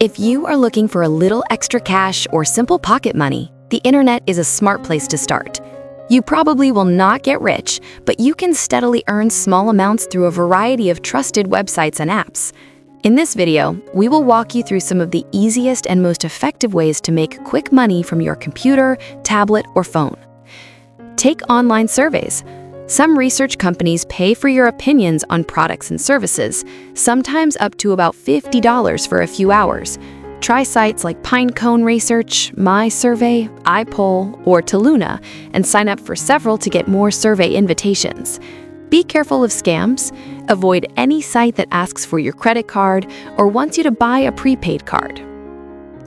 If you are looking for a little extra cash or simple pocket money, the internet is a smart place to start. You probably will not get rich, but you can steadily earn small amounts through a variety of trusted websites and apps. In this video, we will walk you through some of the easiest and most effective ways to make quick money from your computer, tablet, or phone. Take online surveys. Some research companies pay for your opinions on products and services, sometimes up to about $50 for a few hours. Try sites like Pinecone Research, My Survey, iPoll, or Taluna, and sign up for several to get more survey invitations. Be careful of scams. Avoid any site that asks for your credit card or wants you to buy a prepaid card.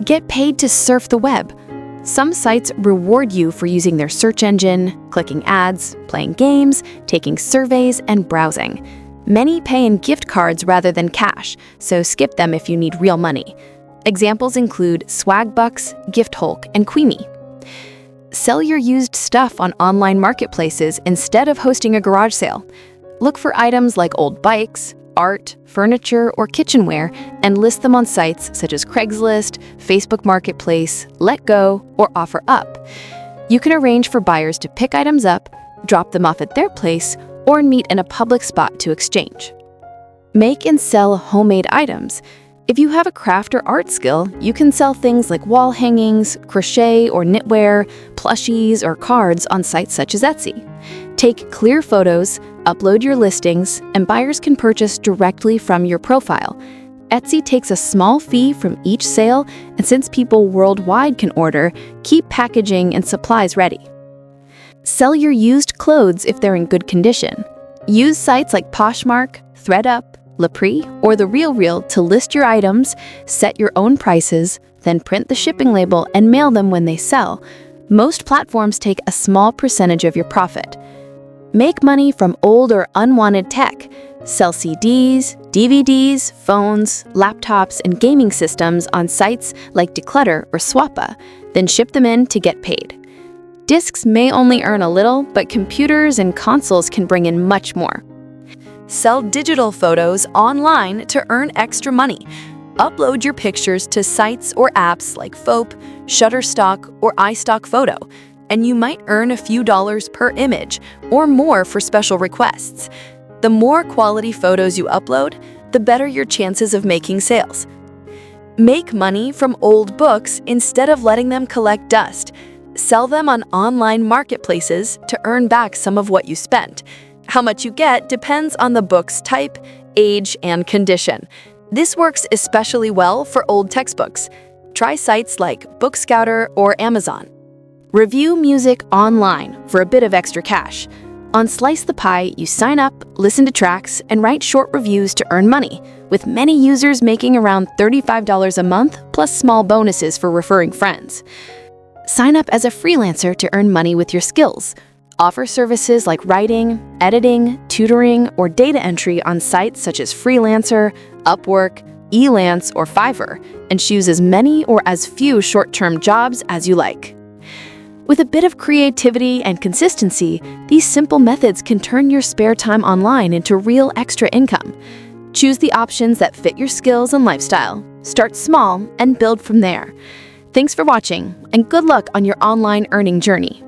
Get paid to surf the web. Some sites reward you for using their search engine, clicking ads, playing games, taking surveys, and browsing. Many pay in gift cards rather than cash, so skip them if you need real money. Examples include Swagbucks, Gifthulk, and Queemy. Sell your used stuff on online marketplaces instead of hosting a garage sale. Look for items like old bikes, art, furniture, or kitchenware, and list them on sites such as Craigslist, Facebook Marketplace, Letgo, or OfferUp. You can arrange for buyers to pick items up, drop them off at their place, or meet in a public spot to exchange. Make and sell homemade items. If you have a craft or art skill, you can sell things like wall hangings, crochet or knitwear, plushies, or cards on sites such as Etsy. Take clear photos, upload your listings, and buyers can purchase directly from your profile. Etsy takes a small fee from each sale, and since people worldwide can order, keep packaging and supplies ready. Sell your used clothes if they're in good condition. Use sites like Poshmark, ThreadUp, Lapri, or The RealReal to list your items, set your own prices, then print the shipping label and mail them when they sell. Most platforms take a small percentage of your profit. Make money from old or unwanted tech. Sell CDs, DVDs, phones, laptops, and gaming systems on sites like Declutter or Swappa, then ship them in to get paid. Discs may only earn a little, but computers and consoles can bring in much more. Sell digital photos online to earn extra money. Upload your pictures to sites or apps like Fope, Shutterstock, or iStock Photo, and you might earn a few dollars per image or more for special requests. The more quality photos you upload, the better your chances of making sales. Make money from old books instead of letting them collect dust. Sell them on online marketplaces to earn back some of what you spent. How much you get depends on the book's type, age, and condition. This works especially well for old textbooks. Try sites like Bookscouter or Amazon. Review music online for a bit of extra cash. On Slice the Pie, you sign up, listen to tracks, and write short reviews to earn money, with many users making around $35 a month plus small bonuses for referring friends. Sign up as a freelancer to earn money with your skills. Offer services like writing, editing, tutoring, or data entry on sites such as Freelancer, Upwork, Elance, or Fiverr, and choose as many or as few short-term jobs as you like. With a bit of creativity and consistency, these simple methods can turn your spare time online into real extra income. Choose the options that fit your skills and lifestyle. Start small and build from there. Thanks for watching, and good luck on your online earning journey.